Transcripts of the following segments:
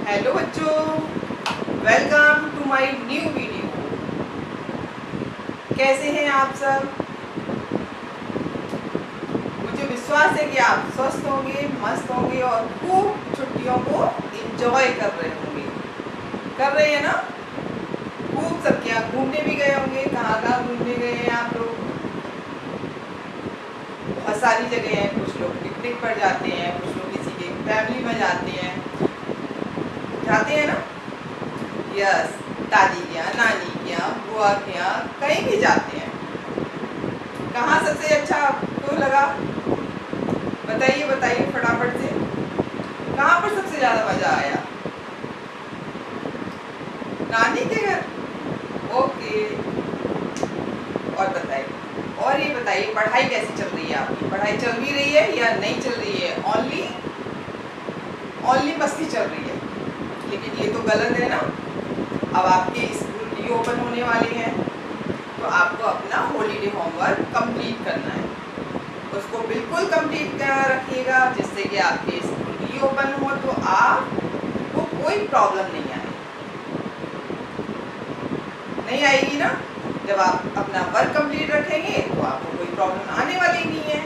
Hello बच्चों, welcome to my new video. कैसे हैं आप सब? मुझे विश्वास है कि आप स्वस्थ होंगे, मस्त होंगे और खूब छुट्टियों को एंजॉय कर रहे होंगे। कर रहे हैं ना? खूब सब यहाँ घूमने भी गए होंगे। कहाँ कहाँ घूमने गए हैं आप लोग? बहुत सारी जगह हैं। कुछ लोग पिकनिक पर जाते हैं, कुछ लोग किसी के फैमिली में जाते हैं ना? यस, दादी के यहाँ, नानी के यहाँ, बुआ के यहाँ, कहीं भी जाते हैं। कहाँ सबसे अच्छा आपको लगा? बताइए बताइए फटाफट से। कहाँ पर सबसे ज़्यादा मज़ा आया? नानी के घर? ओके। और बताइए, और ये बताइए पढ़ाई कैसी चल रही है आपकी? पढ़ाई चल भी रही है या नहीं चल रही है? ओनली मस्ती चल रही है। लेकिन ये तो गलत है ना। अब आपके स्कूल भी ओपन होने वाले हैं, तो आपको अपना हॉलीडे होमवर्क कंप्लीट करना है। उसको बिल्कुल कंप्लीट रखिएगा, जिससे कि आपके स्कूल भी ओपन हो तो आपको कोई प्रॉब्लम नहीं आएगी ना। जब आप अपना वर्क कंप्लीट रखेंगे तो आपको कोई प्रॉब्लम आने वाली नहीं है।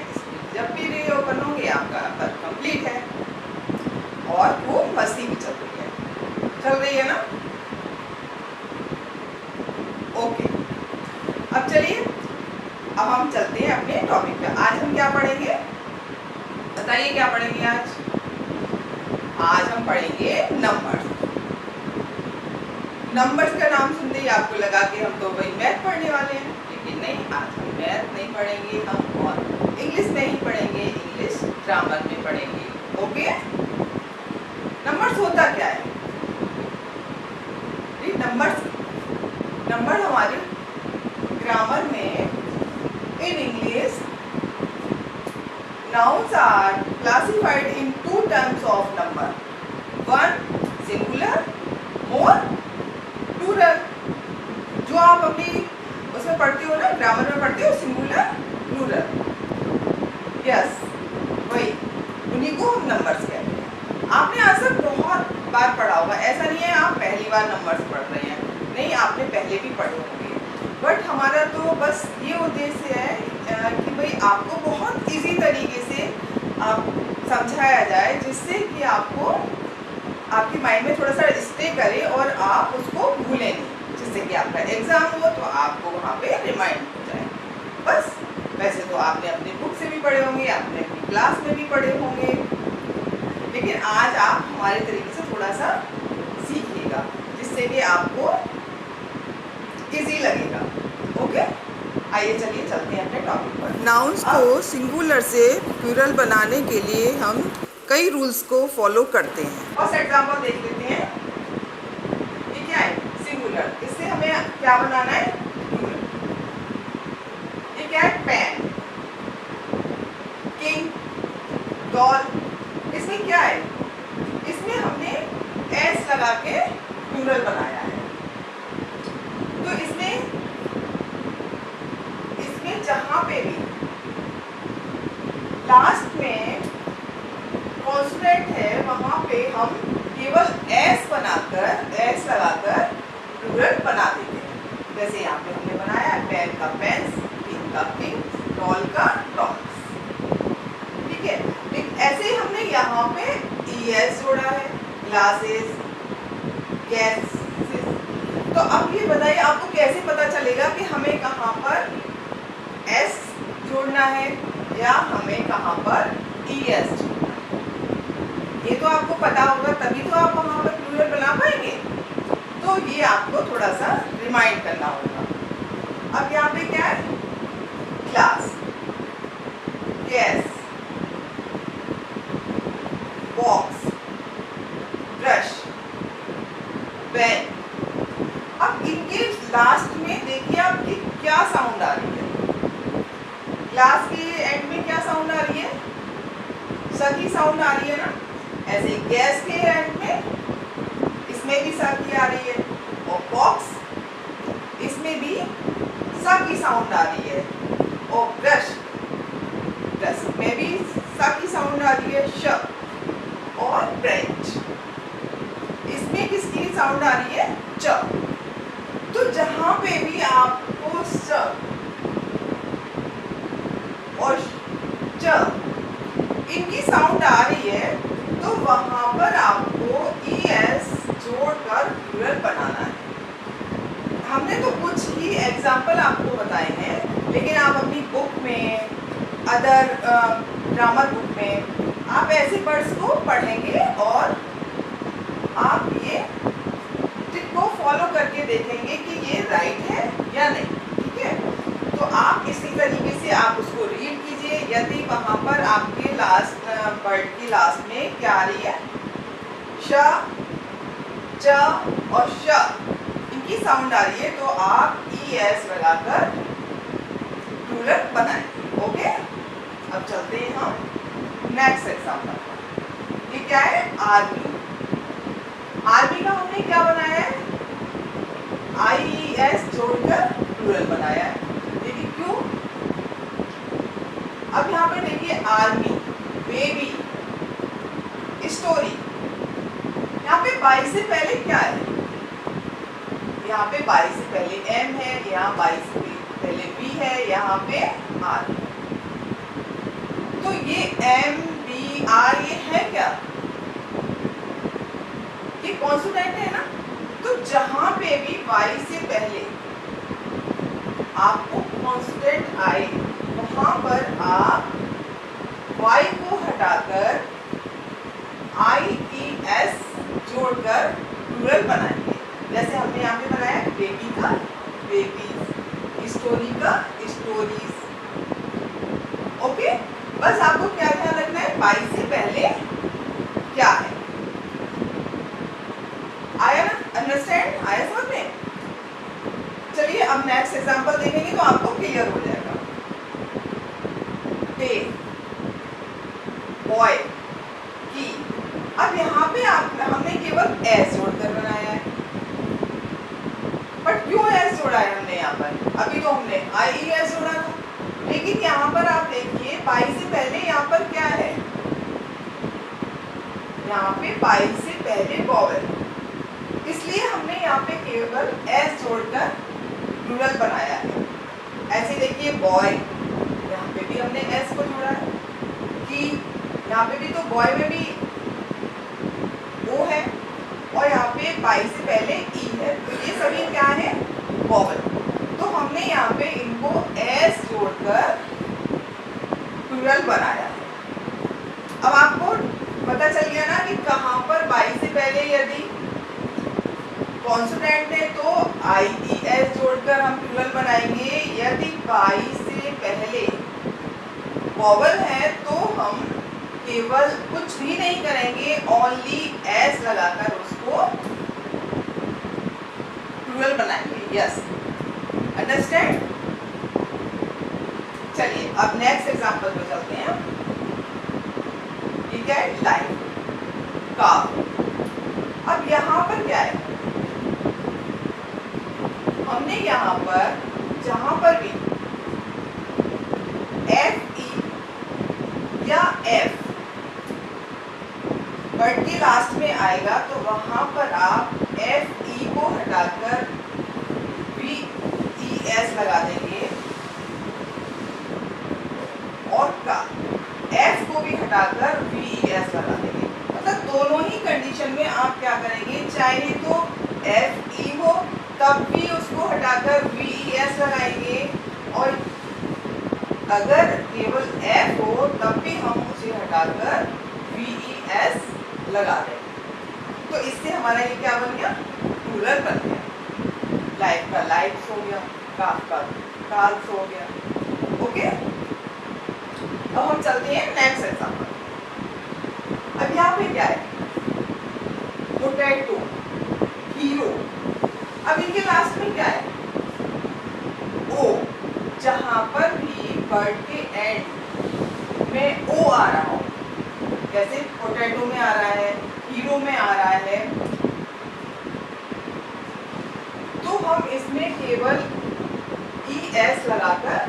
जब भी री ओपन होंगे आपका वर्क कंप्लीट है और वो मस्ती भी चल रही है ना। ओके, अब चलिए, अब हम चलते हैं अपने टॉपिक पे। आज हम क्या पढ़ेंगे? बताइए क्या पढ़ेंगे आज? आज हम पढ़ेंगे नंबर्स। नंबर्स का नाम सुनते ही आपको लगा कि हम तो वही मैथ पढ़ने वाले हैं, लेकिन नहीं, आज हम मैथ नहीं पढ़ेंगे, हम और इंग्लिश में ही पढ़ेंगे। इंग्लिश ग्रामर में पढ़ेंगे। ओके, नंबर्स होता क्या है? नंबर हमारे ग्रामर में in English, nouns are classified in two terms of number. One singular, more plural. जो आप अपनी उसमें पढ़ते हो ना, ग्रामर में पढ़ते हो, सिंगुलर प्लूरल। यस, वही, उन्हीं को हम नंबर्स कहते हैं। आपने आज तक बहुत बार पढ़ा होगा, ऐसा नहीं है आप पहली बार नंबर्स पढ़ रहे हैं, नहीं, आपने पहले भी पढ़े होंगे। बट हमारा तो बस ये उद्देश्य है कि भाई आपको बहुत इजी तरीके से आप समझाया जाए, जिससे कि आपको आपके माइंड में थोड़ा सा स्टे करे और आप उसको भूलें नहीं, जिससे कि आपका एग्ज़ाम हो तो आपको वहाँ पे रिमाइंड हो जाए। बस, वैसे तो आपने अपनी बुक से भी पढ़े होंगे, आपने अपनी क्लास में भी पढ़े होंगे, लेकिन आज आप हमारे तरीके से थोड़ा सा सीखिएगा, जिससे कि आपको इजी लगेगा। ओके, आइए चलिए चलते हैं अपने टॉपिक पर। नाउन्स को सिंगुलर से प्लूरल बनाने के लिए हम कई रूल्स को फॉलो करते हैं। फर्स्ट एग्जांपल देख लेते हैं। ये क्या है? सिंगुलर। इससे हमें क्या बनाना है? प्लूरल। ये क्या है? Pen, king, doll. इसमें क्या है? इसमें हमने एस लगा के प्लूरल बनाया है। तो इसमें जहां पे भी लास्ट में कॉन्सोनेंट है, वहां पे हम केवल एस लगाकर प्लूरल बना देते हैं। जैसे यहाँ पे हमने बनाया है, पेन का पेन्स, किंग का किंग्स, डॉल का डॉल्स। ठीक है, लेकिन ऐसे ही हमने यहाँ पे ES जोड़ा है, ग्लासेस, गैसेस। तो अब ये बताइए आपको कैसे पता चलेगा कि हमें कहाँ पर S जोड़ना है या हमें कहाँ पर ES जोड़ना है? ये तो आपको पता होगा, तभी तो आप वहाँ पर प्लूरल बना पाएंगे। तो ये आपको थोड़ा सा रिमाइंड करना होगा। अब यहाँ पे क्या है? Class, gas, box, brush, pen. अब इनके लास्ट में देखिए आपकी क्या साउंड आ रही है। क्लास के एंड में क्या साउंड आ रही है? स की साउंड आ रही है ना। ऐसे गैस के एंड में इसमें भी स की आ रही है, और बॉक्स, इसमें भी स की साउंड आ रही है, और ब्रश में भी स की साउंड आ रही है, श। और ब्रेंच, साउंड आ रही है च। तो जहां पे भी आपको स और च इनकी साउंड आ रही है तो वहां पर आपको ES जोड़कर प्लूरल बनाना है। हमने तो कुछ ही एग्जाम्पल आपको बताए हैं, लेकिन आप अपनी बुक में, अदर ग्रामर बुक में आप ऐसे वर्ड्स को पढ़ेंगे और आप ये टिप को फॉलो करके देखेंगे कि ये राइट है या नहीं। ठीक है, तो आप इसी तरीके से आप उसको रीड कीजिए। यदि वहाँ पर आपके लास्ट वर्ड की लास्ट में क्या आ रही है, श, च और श इनकी साउंड आ रही है, तो आप ES लगाकर प्लूरल बनाएं। ओके, अब चलते हैं हम नेक्स्ट एग्जाम्पल। ये क्या है, आर्मी। आर्मी का हमने क्या बनाया है, IES जोड़कर प्लूरल बनाया है। देखिए क्यों। अब यहाँ पर देखिए आर्मी, बेबी, स्टोरी। यहाँ पे 22 से पहले क्या है, यहाँ पे 22 से पहले M है, यहाँ 22 से पहले B है, यहाँ पे R। तो ये MBR ये है क्या, ये कॉन्सोनेंट है ना। तो जहां पे भी 22 से पहले आपको कॉन्स्टेंट आए, वहां पर आप Y को हटाकर IES जोड़कर प्लूरल बनाएंगे। जैसे हमने यहाँ पे बनाया बेबी का बेबीज, स्टोरी का स्टोरीज। ओके, बस आपको क्या ध्यान रखना है, 22 से पहले क्या है। आया ना, अंडरस्टैंड आया समझ में। चलिए अब नेक्स्ट एग्जांपल देखेंगे तो आपको क्लियर हो जाएगा। डे, बॉय, की। अब यहाँ पे हमने केवल एस जोड़कर बनाया है, बट क्यों एस जोड़ा है हमने यहाँ पर, अभी तो हमने IES जोड़ा था। लेकिन यहाँ पर आप देखिए 22 से पहले यहाँ पर क्या है, यहाँ पे 22 से पहले वॉवेल, इसलिए हमने यहाँ पे केवल एस जोड़कर प्लूरल बनाया है। ऐसे देखिए बॉय, यहाँ पे भी हमने एस को जोड़ा है। की, यहाँ पे भी तो बॉय में भी O है और यहाँ पे 22 से पहले E है, तो ये सभी क्या है, वॉवेल। तो हमने यहाँ पे इनको एस जोड़कर प्लूरल बनाया है। अब आपको पता चल गया ना कि कहाँ पर 22 से पहले यदि कॉन्सोनेंट है तो IES जोड़कर हम प्लूरल बनाएंगे, यदि 22 से पहले वॉवेल है तो हम केवल कुछ भी नहीं करेंगे, ओनली एस लगाकर उसको प्लूरल बनाएंगे। Yes, understand. चलिए अब नेक्स्ट एग्जांपल पे चलते हैं। ठीक है, लाइफ, काफ। अब यहाँ पर क्या है, हमने यहाँ पर जहां पर भी FE या F वर्ड के लास्ट में आएगा तो वहां पर आप FE को हटाकर VES लगा देंगे और का F को भी हटाकर VES लगा देंगे। मतलब दोनों ही कंडीशन में आप क्या करेंगे, चाहे तो FE हो तब भी उसको हटाकर VES लगाएंगे, और अगर केवल F हो तब भी हम उसे हटाकर VES लगा देंगे। तो इससे हमारा ये क्या बन गया, प्लूरल बन गया। लाइफ का लाइफ्स हो गया, काफ का काल्स हो गया। ओके, अब हम चलते हैं नेक्स्ट एग्जांपल। अब यहाँ पे क्या है, पोटैटो, हीरो। अब इनके लास्ट में क्या है, O। जहां पर भी वर्ड के एंड में O आ रहा हो, जैसे पोटैटो में आ रहा है, हीरो में आ रहा है, तो हम इसमें केवल ES लगाकर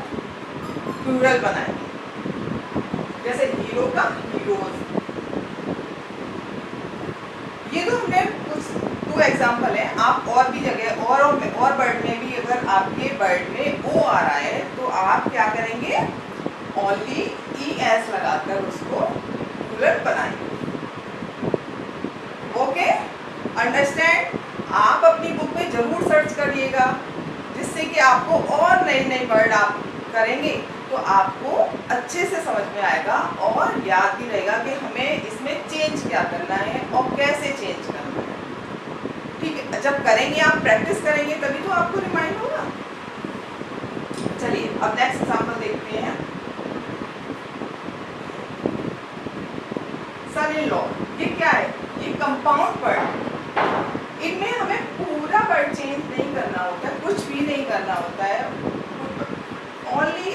प्लूरल बनाएंगे। जैसे हीरो का हीरोज। ये तो हमने कुछ 2 एग्जांपल है, आप और भी जगह और वर्ड में भी अगर आपके वर्ड में ओ आ रहा है तो आप क्या करेंगे, ओनली ई एस लगाकर उसको प्लूरल बनाएंगे। Okay, understand. आप अपनी बुक में जरूर सर्च करिएगा, जिससे कि आपको और नए नए वर्ड आप करेंगे तो आपको अच्छे से समझ में आएगा और याद भी रहेगा कि हमें इसमें चेंज क्या करना है और कैसे चेंज करना है। ठीक है, जब करेंगे आप, प्रैक्टिस करेंगे, तभी तो आपको रिमाइंड होगा। चलिए अब नेक्स्ट एग्जांपल देखते हैं। सन इन लॉ, ये क्या है, ये कंपाउंड वर्ड। इनमें हमें पूरा वर्ड चेंज नहीं करना होता है, कुछ भी नहीं करना होता है, ओनली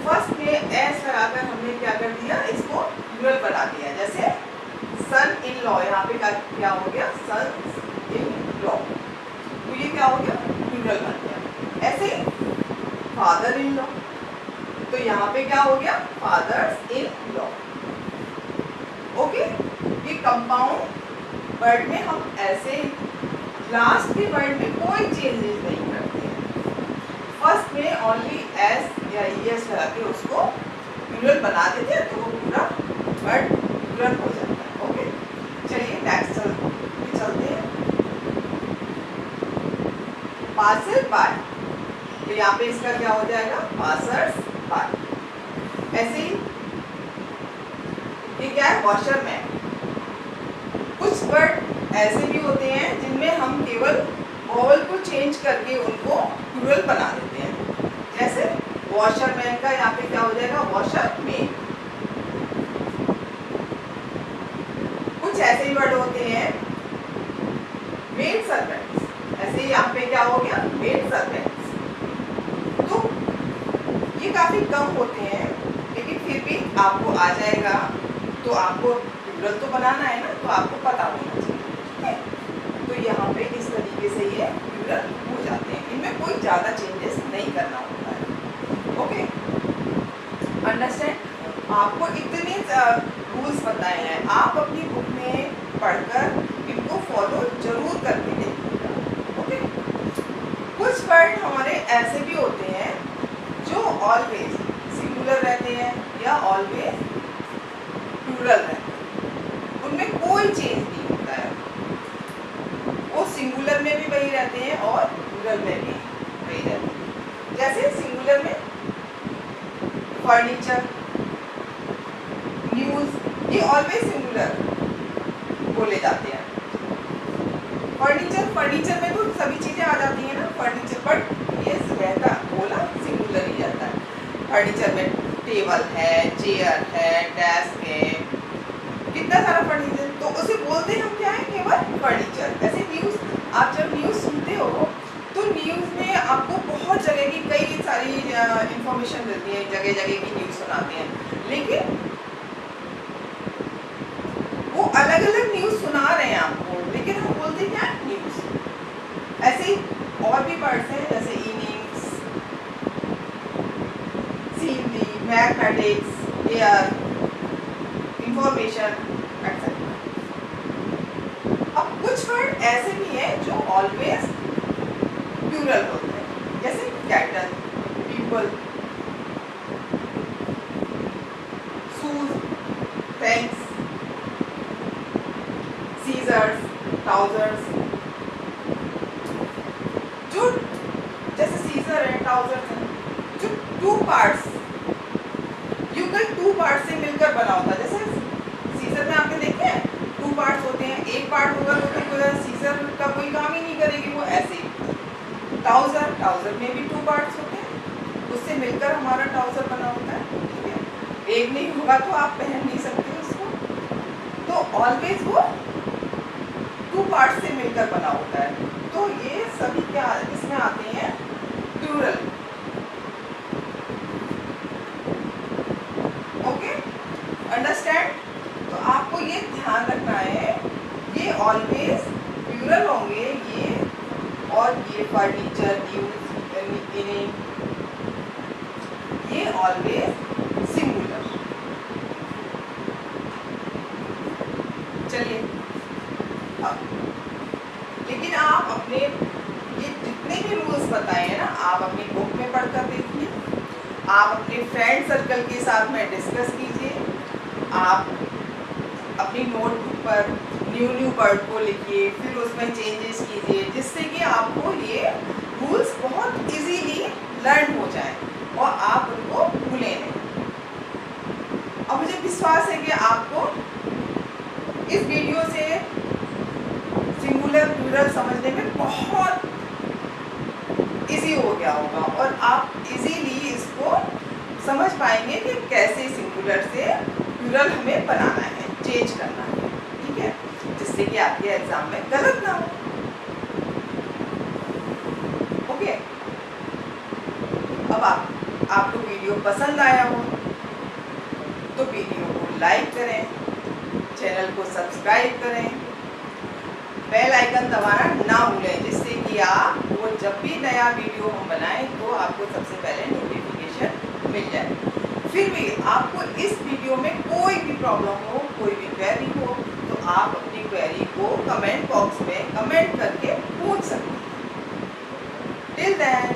फर्स्ट में एस लगाकर हमने क्या कर दिया, इसको प्लूरल बना दिया। जैसे सन इन लॉ, यहाँ पे क्या हो गया, सन इन लॉ, तो ये क्या हो गया, प्लूरल बन गया। ऐसे ही फादर इन लॉ, तो यहाँ पे क्या हो गया, फादर्स इन लॉ। ओके, ये कंपाउंड वर्ड में हम ऐसे लास्ट के वर्ड में कोई चेंजेस नहीं करते हैं, फर्स्ट में ओनली एस या एस लगा के उसको प्लूरल बना देते हैं, तो वो पूरा वर्ड प्लूरल हो जाता है। ओके, चलिए नेक्स्ट चलते हैं। पासर बाय, तो यहाँ पे इसका क्या हो जाएगा, पासर्स बाय। ऐसे ही ये क्या है, वॉशरमैन। कुछ वर्ड ऐसे भी होते हैं जिनमें हम केवल वॉवल को चेंज करके उनको प्लूरल बना देते हैं। जैसे वॉशरमैन का यहाँ पे क्या हो जाएगा, वॉशरमेन। कुछ ऐसे ही वर्ड होते हैं, मेड सर्वेंट्स, ऐसे यहाँ पे क्या हो गया, मेड सर्वेंट्स। तो ये काफी कम होते हैं, लेकिन फिर भी आपको आ जाएगा, तो आपको प्लूरल तो बनाना है ना, तो आपको पता होना चाहिए। ठीक है, तो यहाँ पे इस तरीके से ये प्लूरल हो जाते हैं, इनमें कोई ज़्यादा चेंजेस नहीं करना होता है। Okay, understand. आपको इतने रूल्स बताए हैं, आप अपनी बुक में पढ़कर इनको फॉलो जरूर करके देखिएगा। ओके, कुछ वर्ड हमारे ऐसे भी होते हैं जो ऑलवेज सिंगुलर रहते हैं या ऑलवेज प्लूरल रहते हैं, उनमें कोई चेंज नहीं होता है, वो सिंगुलर में भी वही रहते हैं और प्लूरल में भी वही रहते हैं। जैसे सिंगुलर में फर्नीचर, न्यूज़, ये ऑलवेज सिंगुलर बोले जाते हैं। फर्नीचर में तो सभी चीज़ें आ जाती हैं ना, फर्नीचर, बट ये रहता बोला सिंगुलर ही रहता है। फर्नीचर में टेबल है, चेयर है, डेस्क है, कितना सारा फर्नीचर, तो उसे बोलते हैं हम क्या है, केवल फर्नीचर। ऐसे न्यूज़, आप जब न्यूज़ सुनते हो तो न्यूज़ में आपको बहुत जगह की कई सारी इंफॉर्मेशन मिलती है, जगह जगह की न्यूज़ सुनाते हैं, लेकिन वो अलग अलग न्यूज़ सुना रहे हैं आपको, लेकिन हम बोलते क्या है, न्यूज़। ऐसे ही और भी वर्ड्स हैं, जैसे innings, scenery, mathematics, air, information, etcetera. अब कुछ वर्ड ऐसे भी हैं जो ऑलवेज प्लूरल होते हैं, जैसे cattle, people, shoes, thanks, scissors, trousers. जो जैसे सीजर है, ट्राउजर्स है, जो टू पार्ट्स, युगल टू पार्ट से मिलकर बना होता है। जैसे सीजर में आपने देखे हैं टू पार्ट्स होते हैं, एक पार्ट होगा तो सीजर का कोई काम ही नहीं करेगी वो। ऐसे ट्राउजर में भी टू पार्ट्स होते हैं, उससे मिलकर हमारा ट्राउजर बना होता है। ठीक है, एक नहीं होगा तो आप पहन नहीं सकते उसको, तो ऑलवेज वो टू पार्ट्स से मिलकर बना होता है। तो ये सभी क्या इसमें आते हैं, प्लूरल। Okay, understand. तो आपको ये ध्यान रखना है, ये ऑलवेज प्लूरल होंगे, ये और ये फर्नीचर, न्यूज़, इनिंग, ये ऑलवेज सिंगुलर। चलिए अब अपने ये जितने भी रूल्स बताए हैं ना, आप अपनी बुक में पढ़कर देखिए, आप अपने फ्रेंड सर्कल के साथ में डिस्कस कीजिए, आप अपनी नोटबुक पर न्यू वर्ड को लिखिए, फिर उसमें चेंजेस कीजिए, जिससे कि आपको ये रूल्स बहुत इजीली लर्न हो जाए और आप उनको भूलें नहीं। और मुझे विश्वास है कि आपको इस वीडियो से सिंगुलर प्लूरल समझने में बहुत इजी हो गया होगा और आप इजीली इसको समझ पाएंगे कि कैसे सिंगुलर से प्लूरल हमें बनाना है, चेंज करना है, ठीक है, जिससे कि आपके एग्जाम में गलत ना हो। ओके, अब आपको वीडियो पसंद आया हो तो वीडियो को लाइक करें, चैनल को सब्सक्राइब करें, बेल आइकन दबाना ना भूलें, जिससे कि आप वो जब भी नया वीडियो हम बनाएं तो आपको सबसे पहले नोटिफिकेशन मिल जाए। फिर भी आपको इस वीडियो में कोई भी प्रॉब्लम हो, कोई भी क्वेरी हो, तो आप अपनी क्वेरी को कमेंट बॉक्स में कमेंट करके पूछ सकते हैं। Till then